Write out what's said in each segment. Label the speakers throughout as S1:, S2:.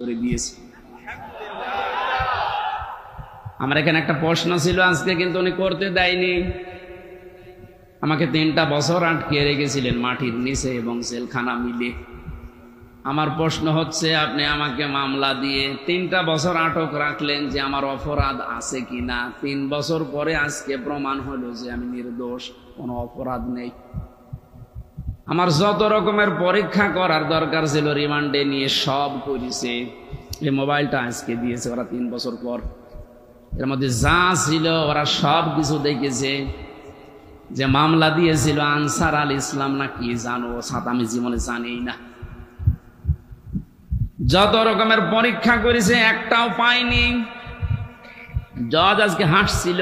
S1: করে দিয়েছে। আমার এখানে একটা প্রশ্ন ছিল আজকে, কিন্তু উনি করতে দেয়নি। আমাকে 3টা বছর আটকে রেখেছিলেন মাটির নিচে এবং জেলখানা মিলে। আমার প্রশ্ন হচ্ছে, আপনি আমাকে মামলা দিয়ে 3টা বছর আটক রাখলেন যে আমার অপরাধ আছে কিনা। 3 বছর পরে আজকে প্রমাণ হলো যে আমি নির্দোষ, কোনো অপরাধ নেই। আমার যত রকমের পরীক্ষা করার দরকার ছিল রিমান্ডে নিয়ে সব করেছে। এই মোবাইলটা আজকে দিয়েছে ওরা 3 বছর পর। এর মধ্যে যা ছিল ওরা সব কিছু দেখেছে। যে মামলা দিয়েছিল আনসার আল ইসলাম না কি জানো, আমি জীবনে জানি না। যত রকমের পরীক্ষা করেছে একটাও পাইনি। জজ আজকে হাসছিল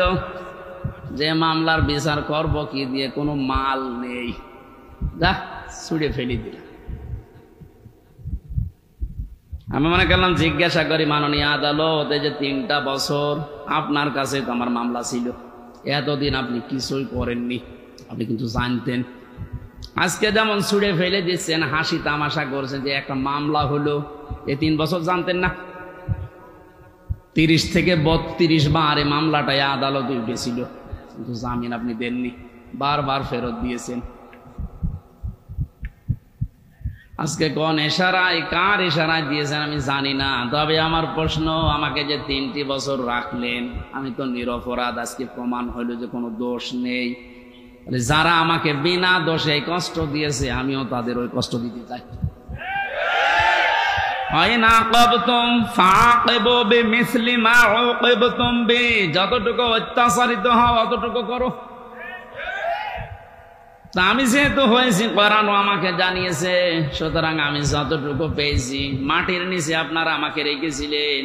S1: যে মামলার বিচার করব কি দিয়ে, কোনো মাল নেই, যা ছুড়ে ফেলি দিল। আমি মনে করলাম জিজ্ঞাসা করি, মাননীয় আদালত, এই যে 3টা বছর আপনার কাছে তো আমার মামলা ছিল, এতদিন আপনি কিছুই করেননি, আপনি কিন্তু জানতেন। আজকে যেমন ছুড়ে ফেলে দিচ্ছেন, হাসি তামাশা করছেন যে একটা মামলা হলো, এই 3 বছর জানতেন না? 30 থেকে 32 বার এই মামলাটাই আদালতে উঠেছিল, কিন্তু জামিন আপনি দেননি, বারবার ফেরত দিয়েছেন। আজকে কোন ইশারায়, কার ইশারায় দিয়েছেন আমি জানি না। তবে আমার প্রশ্ন, আমাকে যে 3টি বছর রাখলেন, আমি তো নিরপরাধ, আজকে প্রমাণ হইল যে কোনো দোষ নেই। যারা আমাকে বিনা দোষে কষ্ট দিয়েছে, আমিও তাদের ওই কষ্ট দিতে চাই। যতটুকু অত্যাচারিত হও অতটুকু করো। তা আমি যেহেতু হয়েছি, করানো আমাকে জানিয়েছে, সুতরাং আমি যতটুকু পেয়েছি। মাটির নিচে আপনারা আমাকে রেখেছিলেন,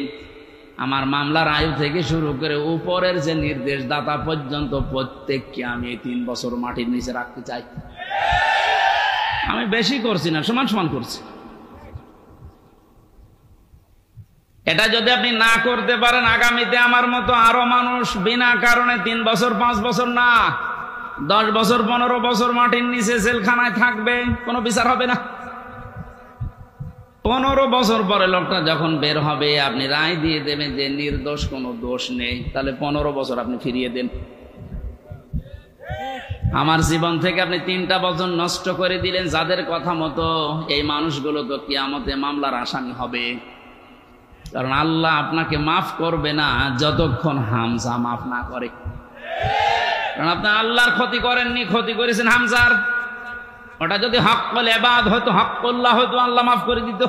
S1: আমার মামলার আয়ু থেকে শুরু করে উপরের যে নির্দেশদাতা পর্যন্ত প্রত্যেককে আমি এই 3 বছর মাটির নিচে রাখতে চাই। আমি বেশি করছি না, সমান সমান করছি। এটা যদি আপনি না করতে পারেন, আগামীতে আমার মতো আরো মানুষ বিনা কারণে 3 বছর 5 বছর না 10 বছর 15 বছর মাটির নিচে জেলখানায় থাকবে, কোনো বিচার হবে না। 15 বছর পরে লোকটা যখন বের হবে, আপনি রায় দিয়ে দেবেন যে নির্দোষ, কোনো দোষ নেই, তাহলে 15 বছর আপনি ফিরিয়ে দেন। আমার জীবন থেকে আপনি 3টা বছর নষ্ট করে দিলেন। যাদের কথা মতো এই মানুষগুলো তো কিয়ামতে মামলার আসামি হবে, কারণ আল্লাহ আপনাকে মাফ করবে না যতক্ষণ হামজা মাফ না করে। কারণ আপনি আল্লাহর ক্ষতি করেননি, ক্ষতি করেছেন হামজার। ওটা যদি হক্কুল ইবাদ হয়তো, হক্কুল্লাহ হয়তো আল্লাহ মাফ করে দিত,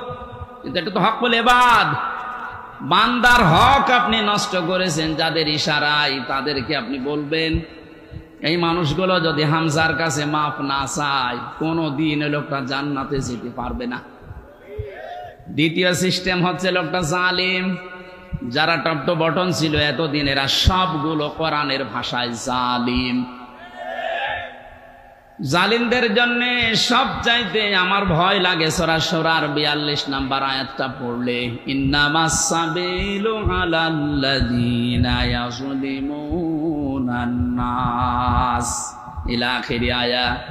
S1: কিন্তু এটা তো হক্কুল ইবাদ, বান্দার হক আপনি নষ্ট করেছেন। যাদের ইশারায় তাদেরকে আপনি বলবেন। এই মানুষগুলো যদি হামজার কাছে মাফ না চায়, কোনো দিন লোকটা জান্নাতে যেতে পারবে না। দ্বিতীয় সিস্টেম হচ্ছে লোকটা জালিম। যারা টপ টু বটন ছিল এতদিন, এরা সবগুলো কোরআনের ভাষায় জালিম। জালিমদের জন্য সবচাইতে আমার ভয় লাগে সূরা শুরার 42 নম্বর আয়াতটা পড়লে, ইন্নামাস সাবিলু আলাল্লাযীনা ইয়াযলিমুনান নাস ইলা আখির আয়াত।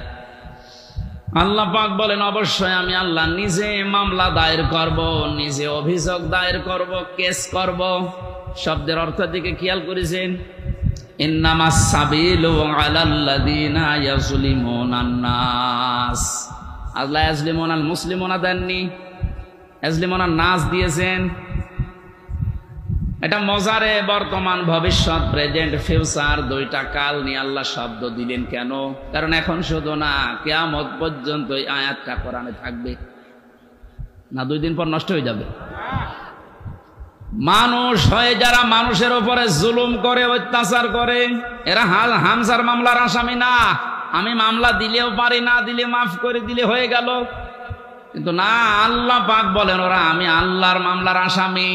S1: আল্লাহ পাক বলেন, অবশ্যই আমি আল্লাহ নিজে মামলা দায়ের করব, নিজে অভিযোগ দায়ের করব, কেস করব। শব্দের অর্থ দিকে খেয়াল করেছেন? ইন্নামাস সাবিলু আলাল্লাযীনা ইয়াযলিমুনান নাস। আল্লাহ ইয়াযলিমুনাল মুসলিমুনা দেননি, ইয়াযলিমুনান নাস দিয়েছেন। এটা মজারে, বর্তমান ভবিষ্যৎ, প্রেজেন্ট ফিউচার 2টা কাল নিয়ে আল্লাহ শব্দ দিলেন কেন? কারণ এখন শুধু না, কিয়ামত পর্যন্ত এই আয়াতটা কোরআনে থাকবে না। 2 দিন পর নষ্ট হয়ে যাবে। মানুষ হয়ে যারা মানুষের উপরে জুলুম করে, অত্যাচার করে, এরা হামজার মামলার আসামি না। আমি মামলা দিলেও পারি, না দিলে মাফ করে দিলে হয়ে গেল, কিন্তু না, আল্লাহ পাক বলেন ওরা আমি আল্লাহর মামলার আসামি।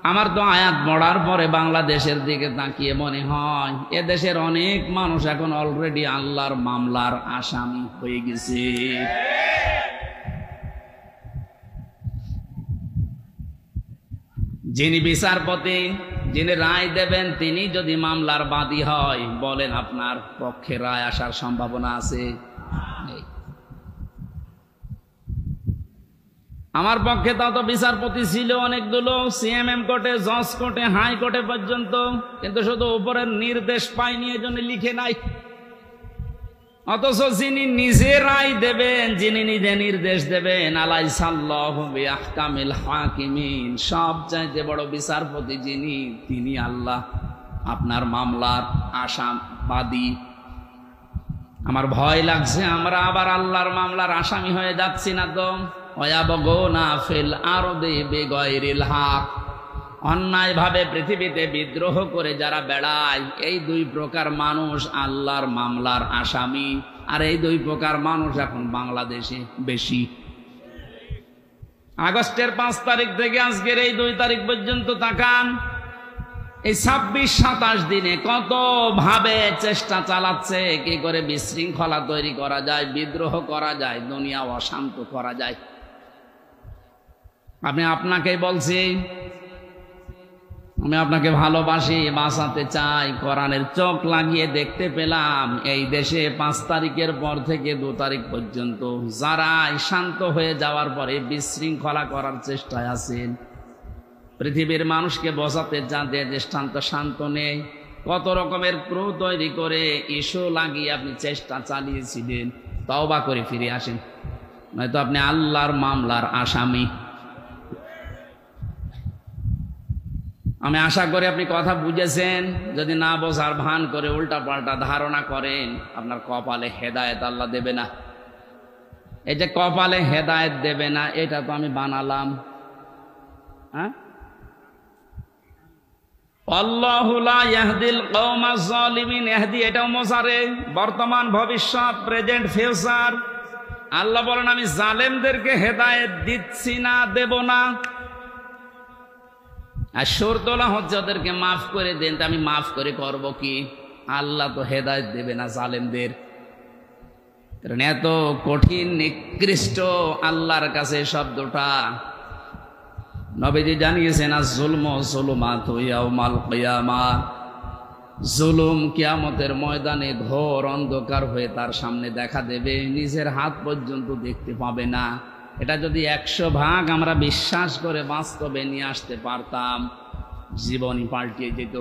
S1: আমার তো আয়াত পড়ার পরে বাংলাদেশের দিকে তাকিয়ে মনে হয় এদেশের অনেক মানুষ এখন অলরেডি আল্লাহর মামলার আসামি হয়ে গেছে। যিনি বিচারপতি, যিনি রায় দেবেন, তিনি যদি মামলার বাদী হয়, বলেন আপনার পক্ষে রায় আসার সম্ভাবনা আছে? আমার পক্ষে তাও তো বিচারপতি ছিল অনেকগুলো, সিএমএম কোর্টে, জজ কোর্টে, হাই কোর্টে পর্যন্ত, কিন্তু শুধু উপরের নির্দেশ পাইনি, এই জন্য লিখে নাই। অথচ যিনি নিজে রায় দেবেন, যিনি নিজে নির্দেশ দেবেন, আলাইসাল্লাহু বিআহকামিল হাকিমিন, সবচাইতে বড় বিচারপতি যিনি, তিনি আল্লাহ। আপনার মামলার আসামবাদী। আমার ভয় লাগছে আমরা আবার আল্লাহর মামলার আসামি হয়ে যাচ্ছি না তো। ওয়ায়াবগুনা ফিল আরদি বিগাইরিল হক, অন্যায়ভাবে পৃথিবীতে বিদ্রোহ করে যারা বেড়ায়, এই দুই প্রকার মানুষ আল্লাহর মামলার আসামি। আর এই দুই প্রকার মানুষ এখন বাংলাদেশে বেশি। আগস্টের 5 তারিখ থেকে আজকের এই 2 তারিখ পর্যন্ত তাকান, এই 26-27 দিনে কত ভাবে চেষ্টা চালাচ্ছে কি করে বিশৃঙ্খলা তৈরি করা যায়, বিদ্রোহ করা যায়, দুনিয়া অশান্ত করা যায়। আমি আপনাকেই বলছি, আমি আপনাকে ভালোবাসি, বাঁচাতে চাই। কোরআনের চোখ লাগিয়ে দেখতে পেলাম এই দেশে 5 তারিখের পর থেকে 2 তারিখ পর্যন্ত যারা শান্ত হয়ে যাওয়ার পরে বিশৃঙ্খলা করার চেষ্টায় আছেন, পৃথিবীর মানুষকে বোঝাতে যাতে দৃষ্টান্ত শান্ত নেই, কত রকমের ক্রু তৈরি করে ইস্যু লাগিয়ে আপনি চেষ্টা চালিয়েছিলেন। তওবা করে ফিরে আসেন, নয়তো আপনি আল্লাহর মামলার আসামি। আমি আশা করি আপনি কথা বুঝেছেন। যদি না বোঝার ভান করে উল্টা পাল্টা ধারণা করেন, আপনার কপালে হেদায়েত আল্লাহ দেবে না। এই যে কপালে হেদায়েত দেবে না, এটা তো আমি বানালাম। হ্যাঁ, আল্লাহু লা ইয়াহদিল কওমাজ জালিমিন, ইহদি এটাও মোজারে, বর্তমান, ভবিষ্যৎ, প্রেজেন্ট, ফিউচার। আল্লাহ বলেন আমি জালেমদেরকে হেদায়েত দিচ্ছি না, দেব না। আর শর্তলা হচ্ছে ওদেরকে মাফ করে দেন। তা আমি মাফ করে করব কি? আল্লাহ তো হেদায়েত দেবে না জালেমদের। কারণ এত কঠিন নিকৃষ্ট আল্লাহর কাছে শব্দটা। নবীজি জানিয়েছেন আয-যুলমু যুলুমাতু ইয়াউমাল কিয়ামাহ, জুলুম কিয়ামতের ময়দানে ঘোর অন্ধকার হয়ে তার সামনে দেখা দেবে, নিজের হাত পর্যন্ত দেখতে পাবে না। এটা যদি 100 ভাগ আমরা বিশ্বাস করে বাস্তবে নিয়ে আসতে পারতাম, জীবনই পাল্টিয়ে যেত।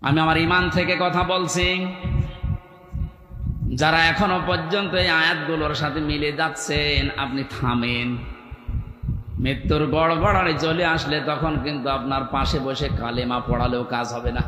S1: আমি আমার ঈমান থেকে কথা বলছি। যারা এখনো পর্যন্ত এই আয়াতগুলোর সাথে মিলে যাচ্ছেন, আপনি থামেন। মৃত্যুর গড়গড়ানি চলে আসলে তখন কিন্তু আপনার পাশে বসে কালেমা পড়ালেও কাজ হবে না।